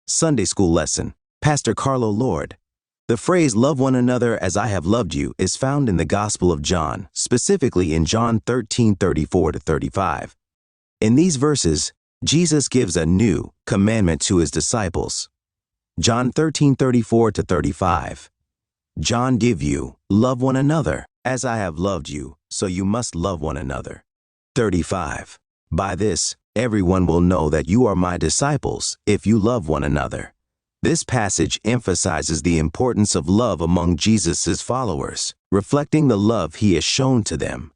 Sunday School Lesson, Pastor Carlo, Lorde. The phrase, "love one another as I have loved you," is found in the Gospel of John, specifically in John 13:34-35. In these verses, Jesus gives a new commandment to his disciples. John 13:34-35. John give you, love one another, as I have loved you, so you must love one another. 35. By this, everyone will know that you are my disciples, if you love one another. This passage emphasizes the importance of love among Jesus' followers, reflecting the love he has shown to them.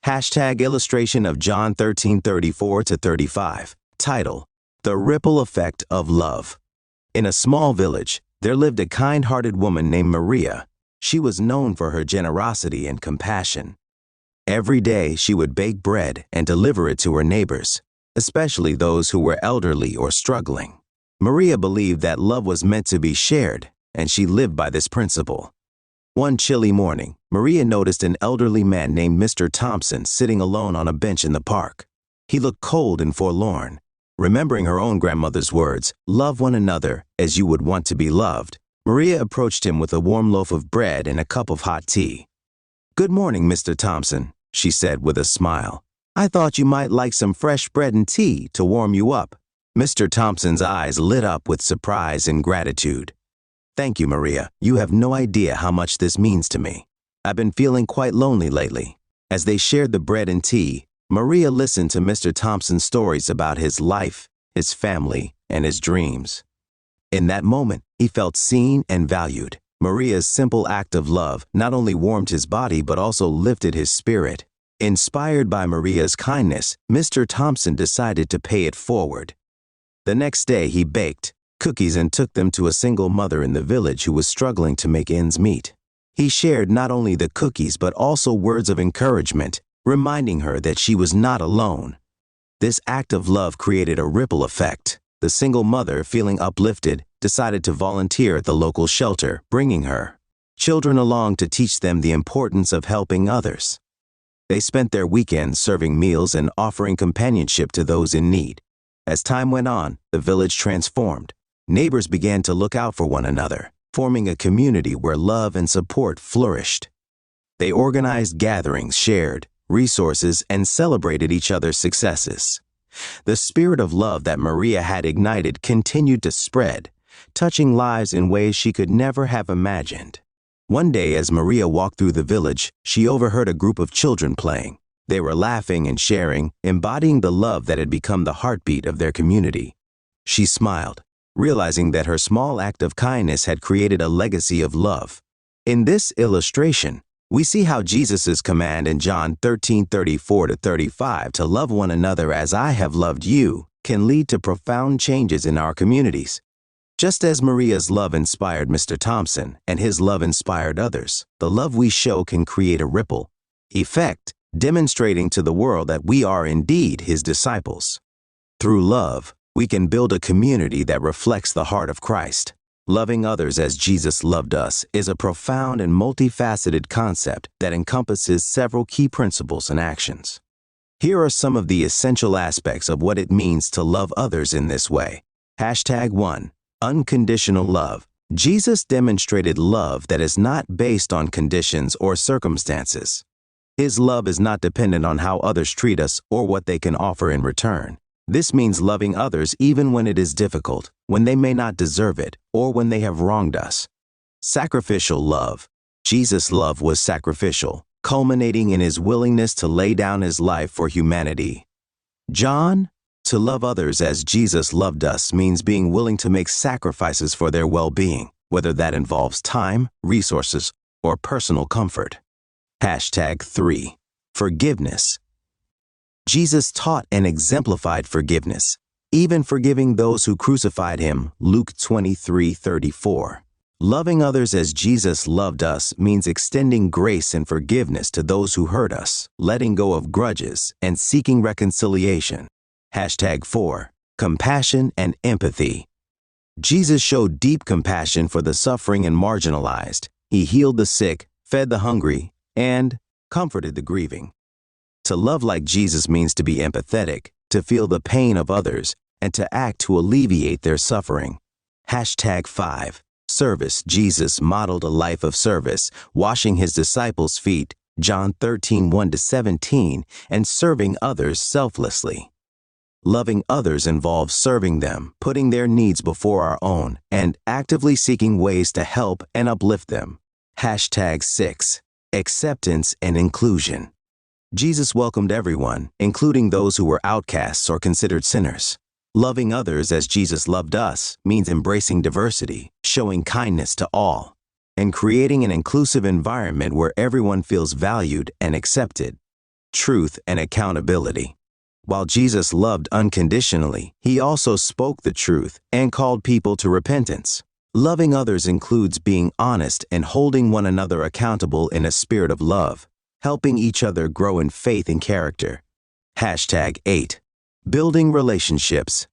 Illustration of John 13:34-35. Title: The Ripple Effect of Love. In a small village, there lived a kind-hearted woman named Maria. She was known for her generosity and compassion. Every day she would bake bread and deliver it to her neighbors, especially those who were elderly or struggling. Maria believed that love was meant to be shared, and she lived by this principle. One chilly morning, Maria noticed an elderly man named Mr. Thompson sitting alone on a bench in the park. He looked cold and forlorn. Remembering her own grandmother's words, "Love one another as you would want to be loved," Maria approached him with a warm loaf of bread and a cup of hot tea. "Good morning, Mr. Thompson," she said with a smile. "I thought you might like some fresh bread and tea to warm you up." Mr. Thompson's eyes lit up with surprise and gratitude. "Thank you, Maria. You have no idea how much this means to me. I've been feeling quite lonely lately." As they shared the bread and tea, Maria listened to Mr. Thompson's stories about his life, his family, and his dreams. In that moment, he felt seen and valued. Maria's simple act of love not only warmed his body but also lifted his spirit. Inspired by Maria's kindness, Mr. Thompson decided to pay it forward. The next day, he baked cookies and took them to a single mother in the village who was struggling to make ends meet. He shared not only the cookies but also words of encouragement, reminding her that she was not alone. This act of love created a ripple effect. The single mother, feeling uplifted, decided to volunteer at the local shelter, bringing her children along to teach them the importance of helping others. They spent their weekends serving meals and offering companionship to those in need. As time went on, the village transformed. Neighbors began to look out for one another, forming a community where love and support flourished. They organized gatherings, shared resources, and celebrated each other's successes. The spirit of love that Maria had ignited continued to spread, touching lives in ways she could never have imagined. One day, as Maria walked through the village, she overheard a group of children playing. They were laughing and sharing, embodying the love that had become the heartbeat of their community. She smiled, realizing that her small act of kindness had created a legacy of love. In this illustration, we see how Jesus' command in John 13:34-35 to love one another as I have loved you can lead to profound changes in our communities. Just as Maria's love inspired Mr. Thompson and his love inspired others, the love we show can create a ripple effect, demonstrating to the world that we are indeed his disciples. Through love, we can build a community that reflects the heart of Christ. Loving others as Jesus loved us is a profound and multifaceted concept that encompasses several key principles and actions. Here are some of the essential aspects of what it means to love others in this way. #1. Unconditional love. Jesus demonstrated love that is not based on conditions or circumstances. His love is not dependent on how others treat us or what they can offer in return. This means loving others even when it is difficult, when they may not deserve it, or when they have wronged us. Sacrificial love. Jesus' love was sacrificial, culminating in his willingness to lay down his life for humanity. John, to love others as Jesus loved us means being willing to make sacrifices for their well-being, whether that involves time, resources, or personal comfort. #3. Forgiveness. Jesus taught and exemplified forgiveness, even forgiving those who crucified him, Luke 23:34. Loving others as Jesus loved us means extending grace and forgiveness to those who hurt us, letting go of grudges, and seeking reconciliation. #4. Compassion and empathy. Jesus showed deep compassion for the suffering and marginalized. He healed the sick, fed the hungry, and comforted the grieving. To love like Jesus means to be empathetic, to feel the pain of others, and to act to alleviate their suffering. Hashtag 5. Service. Jesus modeled a life of service, washing his disciples' feet, John 13:1-17, and serving others selflessly. Loving others involves serving them, putting their needs before our own, and actively seeking ways to help and uplift them. Hashtag 6. Acceptance and inclusion. Jesus welcomed everyone, including those who were outcasts or considered sinners. Loving others as Jesus loved us means embracing diversity, showing kindness to all, and creating an inclusive environment where everyone feels valued and accepted. Truth and accountability. While Jesus loved unconditionally, he also spoke the truth and called people to repentance. Loving others includes being honest and holding one another accountable in a spirit of love, helping each other grow in faith and character. Hashtag 8. Building relationships.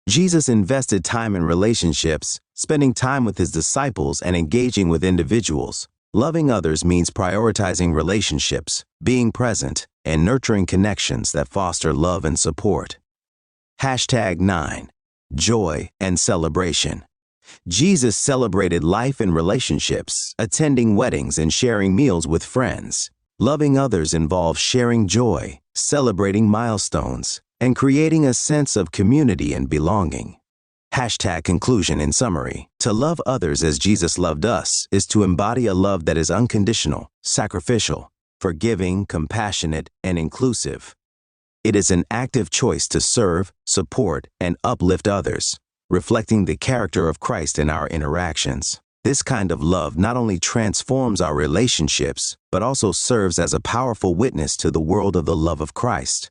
Jesus invested time in relationships, spending time with his disciples and engaging with individuals. Loving others means prioritizing relationships, being present, and nurturing connections that foster love and support. Hashtag 9. Joy and celebration. Jesus celebrated life and relationships, attending weddings and sharing meals with friends. Loving others involves sharing joy, celebrating milestones, and creating a sense of community and belonging. Hashtag conclusion. In summary, to love others as Jesus loved us is to embody a love that is unconditional, sacrificial, forgiving, compassionate, and inclusive. It is an active choice to serve, support, and uplift others, reflecting the character of Christ in our interactions. This kind of love not only transforms our relationships, but also serves as a powerful witness to the world of the love of Christ.